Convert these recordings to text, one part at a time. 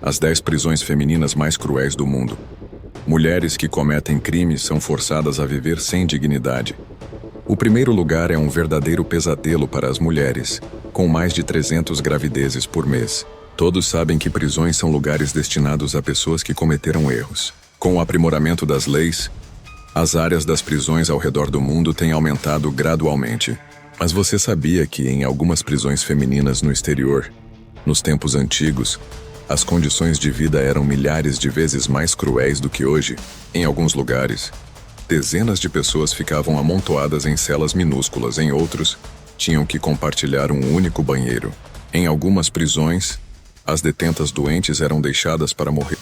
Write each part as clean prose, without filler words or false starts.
As 10 prisões femininas mais cruéis do mundo. Mulheres que cometem crimes são forçadas a viver sem dignidade. O primeiro lugar é um verdadeiro pesadelo para as mulheres, com mais de 300 gravidezes por mês. Todos sabem que prisões são lugares destinados a pessoas que cometeram erros. Com o aprimoramento das leis, as áreas das prisões ao redor do mundo têm aumentado gradualmente. Mas você sabia que em algumas prisões femininas no exterior, nos tempos antigos, as condições de vida eram milhares de vezes mais cruéis do que hoje? Em alguns lugares, dezenas de pessoas ficavam amontoadas em celas minúsculas, em outros, tinham que compartilhar um único banheiro. Em algumas prisões, as detentas doentes eram deixadas para morrer.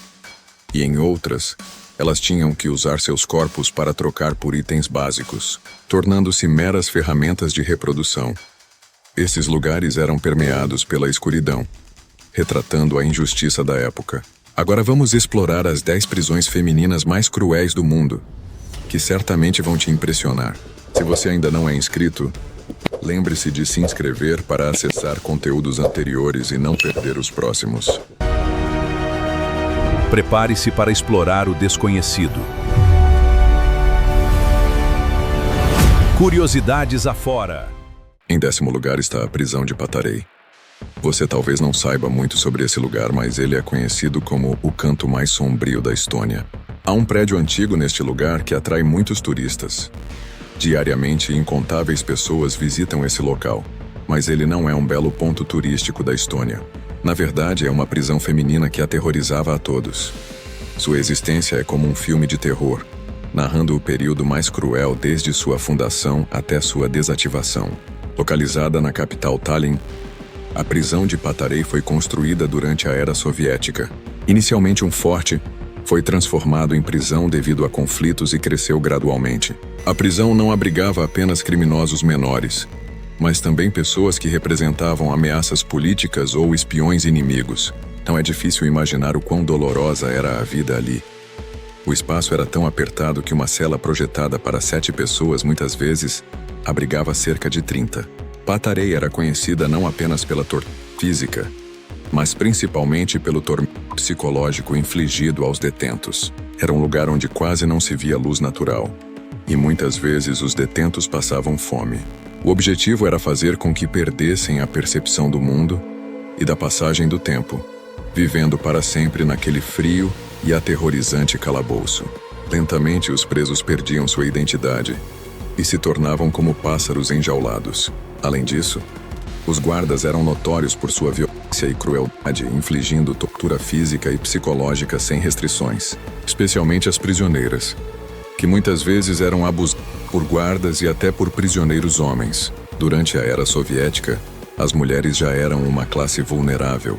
E em outras, elas tinham que usar seus corpos para trocar por itens básicos, tornando-se meras ferramentas de reprodução. Esses lugares eram permeados pela escuridão, retratando a injustiça da época. Agora vamos explorar as 10 prisões femininas mais cruéis do mundo, que certamente vão te impressionar. Se você ainda não é inscrito, lembre-se de se inscrever para acessar conteúdos anteriores e não perder os próximos. Prepare-se para explorar o desconhecido. Curiosidades afora. Em 10º lugar está a prisão de Patarei. Você talvez não saiba muito sobre esse lugar, mas ele é conhecido como o canto mais sombrio da Estônia. Há um prédio antigo neste lugar que atrai muitos turistas. Diariamente, incontáveis pessoas visitam esse local, mas ele não é um belo ponto turístico da Estônia. Na verdade, é uma prisão feminina que aterrorizava a todos. Sua existência é como um filme de terror, narrando o período mais cruel desde sua fundação até sua desativação. Localizada na capital Tallinn, a prisão de Patarei foi construída durante a era soviética. Inicialmente um forte, foi transformado em prisão devido a conflitos e cresceu gradualmente. A prisão não abrigava apenas criminosos menores, mas também pessoas que representavam ameaças políticas ou espiões inimigos. Não é difícil imaginar o quão dolorosa era a vida ali. O espaço era tão apertado que uma cela projetada para 7 pessoas muitas vezes abrigava cerca de 30. Patarei era conhecida não apenas pela tortura física, mas principalmente pelo tormento psicológico infligido aos detentos. Era um lugar onde quase não se via luz natural, e muitas vezes os detentos passavam fome. O objetivo era fazer com que perdessem a percepção do mundo e da passagem do tempo, vivendo para sempre naquele frio e aterrorizante calabouço. Lentamente os presos perdiam sua identidade e se tornavam como pássaros enjaulados. Além disso, os guardas eram notórios por sua violência e crueldade, infligindo tortura física e psicológica sem restrições, especialmente as prisioneiras, que muitas vezes eram abusadas por guardas e até por prisioneiros homens. Durante a era soviética, as mulheres já eram uma classe vulnerável,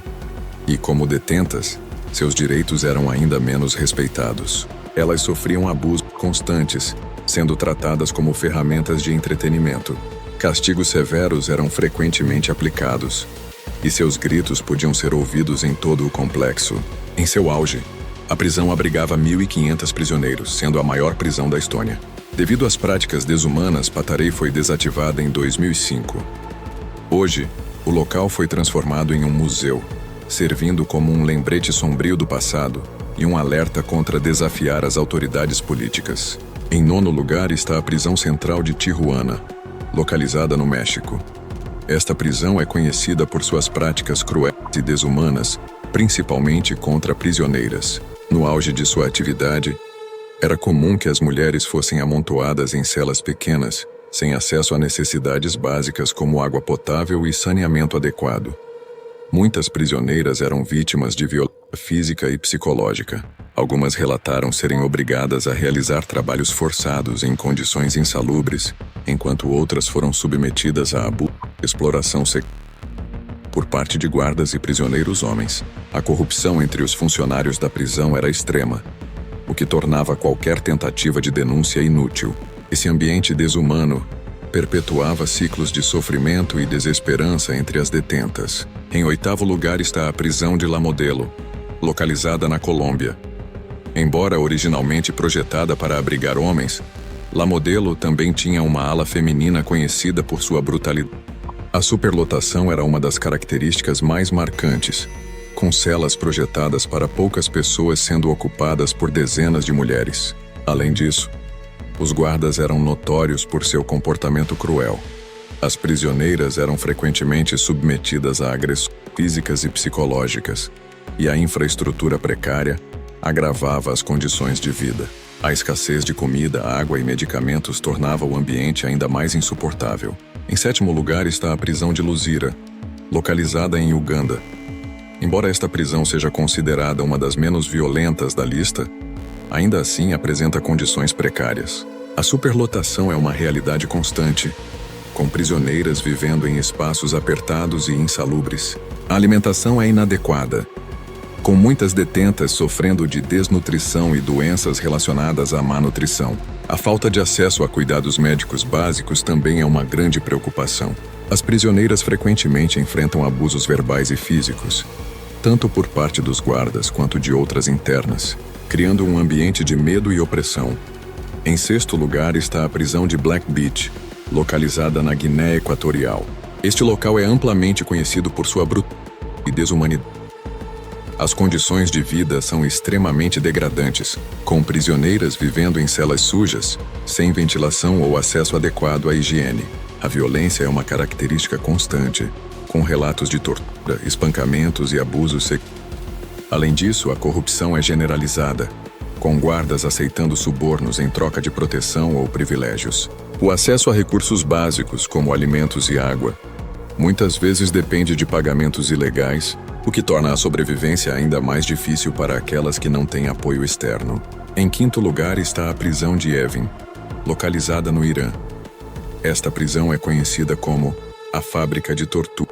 e como detentas, seus direitos eram ainda menos respeitados. Elas sofriam abusos constantes, sendo tratadas como ferramentas de entretenimento. Castigos severos eram frequentemente aplicados, e seus gritos podiam ser ouvidos em todo o complexo. Em seu auge, a prisão abrigava 1.500 prisioneiros, sendo a maior prisão da Estônia. Devido às práticas desumanas, Patarei foi desativada em 2005. Hoje, o local foi transformado em um museu, servindo como um lembrete sombrio do passado e um alerta contra desafiar as autoridades políticas. Em 9º lugar está a prisão central de Tijuana, localizada no México. Esta prisão é conhecida por suas práticas cruéis e desumanas, principalmente contra prisioneiras. No auge de sua atividade, era comum que as mulheres fossem amontoadas em celas pequenas, sem acesso a necessidades básicas como água potável e saneamento adequado. Muitas prisioneiras eram vítimas de violência física e psicológica. Algumas relataram serem obrigadas a realizar trabalhos forçados em condições insalubres, enquanto outras foram submetidas a abuso e exploração sexual por parte de guardas e prisioneiros homens. A corrupção entre os funcionários da prisão era extrema, o que tornava qualquer tentativa de denúncia inútil. Esse ambiente desumano perpetuava ciclos de sofrimento e desesperança entre as detentas. Em 8º lugar está a prisão de La Modelo, localizada na Colômbia. Embora originalmente projetada para abrigar homens, La Modelo também tinha uma ala feminina conhecida por sua brutalidade. A superlotação era uma das características mais marcantes, com celas projetadas para poucas pessoas sendo ocupadas por dezenas de mulheres. Além disso, os guardas eram notórios por seu comportamento cruel. As prisioneiras eram frequentemente submetidas a agressões físicas e psicológicas, e a infraestrutura precária agravava as condições de vida. A escassez de comida, água e medicamentos tornava o ambiente ainda mais insuportável. Em sétimo lugar está a prisão de Luzira, localizada em Uganda. Embora esta prisão seja considerada uma das menos violentas da lista, ainda assim apresenta condições precárias. A superlotação é uma realidade constante, com prisioneiras vivendo em espaços apertados e insalubres. A alimentação é inadequada, com muitas detentas sofrendo de desnutrição e doenças relacionadas à má nutrição. A falta de acesso a cuidados médicos básicos também é uma grande preocupação. As prisioneiras frequentemente enfrentam abusos verbais e físicos, tanto por parte dos guardas quanto de outras internas, criando um ambiente de medo e opressão. Em sexto lugar está a prisão de Black Beach, localizada na Guiné Equatorial. Este local é amplamente conhecido por sua brutalidade e desumanidade. As condições de vida são extremamente degradantes, com prisioneiras vivendo em celas sujas, sem ventilação ou acesso adequado à higiene. A violência é uma característica constante, com relatos de tortura, espancamentos e abusos sexuais. Além disso, a corrupção é generalizada, com guardas aceitando subornos em troca de proteção ou privilégios. O acesso a recursos básicos, como alimentos e água, muitas vezes depende de pagamentos ilegais, o que torna a sobrevivência ainda mais difícil para aquelas que não têm apoio externo. Em quinto lugar está a prisão de Evin, localizada no Irã. Esta prisão é conhecida como a fábrica de tortura,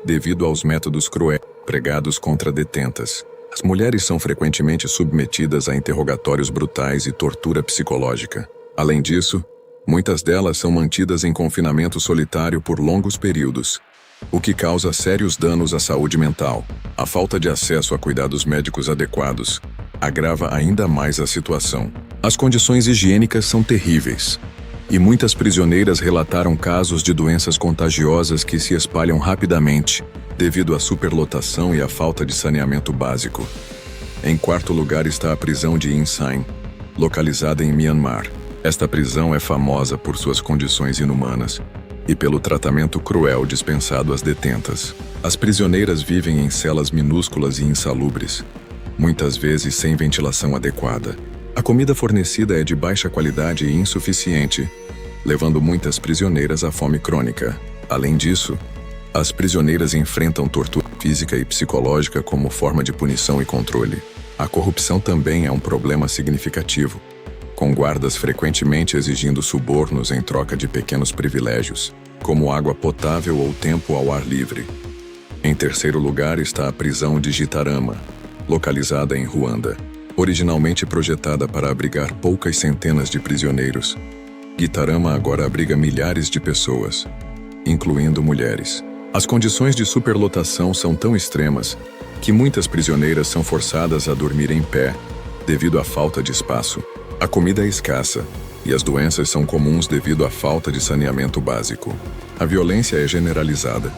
devido aos métodos cruéis empregados contra detentas. As mulheres são frequentemente submetidas a interrogatórios brutais e tortura psicológica. Além disso, muitas delas são mantidas em confinamento solitário por longos períodos, o que causa sérios danos à saúde mental. A falta de acesso a cuidados médicos adequados agrava ainda mais a situação. As condições higiênicas são terríveis, e muitas prisioneiras relataram casos de doenças contagiosas que se espalham rapidamente, devido à superlotação e à falta de saneamento básico. Em quarto lugar está a prisão de Insein, localizada em Myanmar. Esta prisão é famosa por suas condições inumanas e pelo tratamento cruel dispensado às detentas. As prisioneiras vivem em celas minúsculas e insalubres, muitas vezes sem ventilação adequada. A comida fornecida é de baixa qualidade e insuficiente, levando muitas prisioneiras à fome crônica. Além disso, as prisioneiras enfrentam tortura física e psicológica como forma de punição e controle. A corrupção também é um problema significativo, com guardas frequentemente exigindo subornos em troca de pequenos privilégios, como água potável ou tempo ao ar livre. Em terceiro lugar está a prisão de Gitarama, localizada em Ruanda. Originalmente projetada para abrigar poucas centenas de prisioneiros, Gitarama agora abriga milhares de pessoas, incluindo mulheres. As condições de superlotação são tão extremas que muitas prisioneiras são forçadas a dormir em pé devido à falta de espaço. A comida é escassa e as doenças são comuns devido à falta de saneamento básico. A violência é generalizada,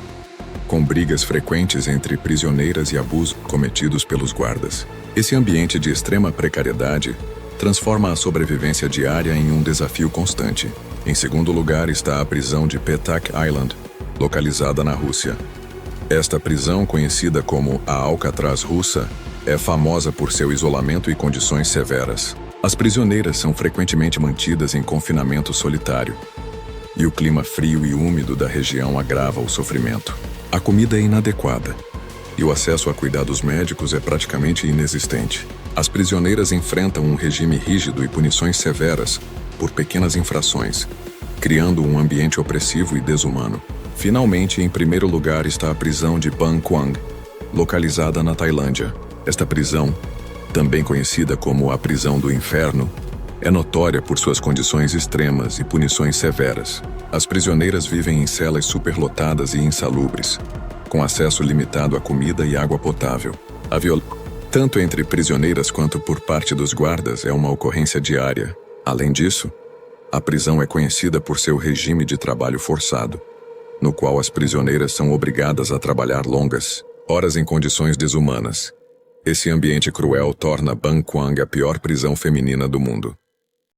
com brigas frequentes entre prisioneiras e abusos cometidos pelos guardas. Esse ambiente de extrema precariedade transforma a sobrevivência diária em um desafio constante. Em segundo lugar está a prisão de Petak Island, localizada na Rússia. Esta prisão, conhecida como a Alcatraz russa, é famosa por seu isolamento e condições severas. As prisioneiras são frequentemente mantidas em confinamento solitário, e o clima frio e úmido da região agrava o sofrimento. A comida é inadequada, e o acesso a cuidados médicos é praticamente inexistente. As prisioneiras enfrentam um regime rígido e punições severas por pequenas infrações, criando um ambiente opressivo e desumano. Finalmente, em primeiro lugar está a prisão de Bang Kwang, localizada na Tailândia. Esta prisão, também conhecida como a prisão do inferno, é notória por suas condições extremas e punições severas. As prisioneiras vivem em celas superlotadas e insalubres, com acesso limitado a comida e água potável. A violência, tanto entre prisioneiras quanto por parte dos guardas, é uma ocorrência diária. Além disso, a prisão é conhecida por seu regime de trabalho forçado, no qual as prisioneiras são obrigadas a trabalhar longas horas em condições desumanas. Esse ambiente cruel torna Bangkwang a pior prisão feminina do mundo.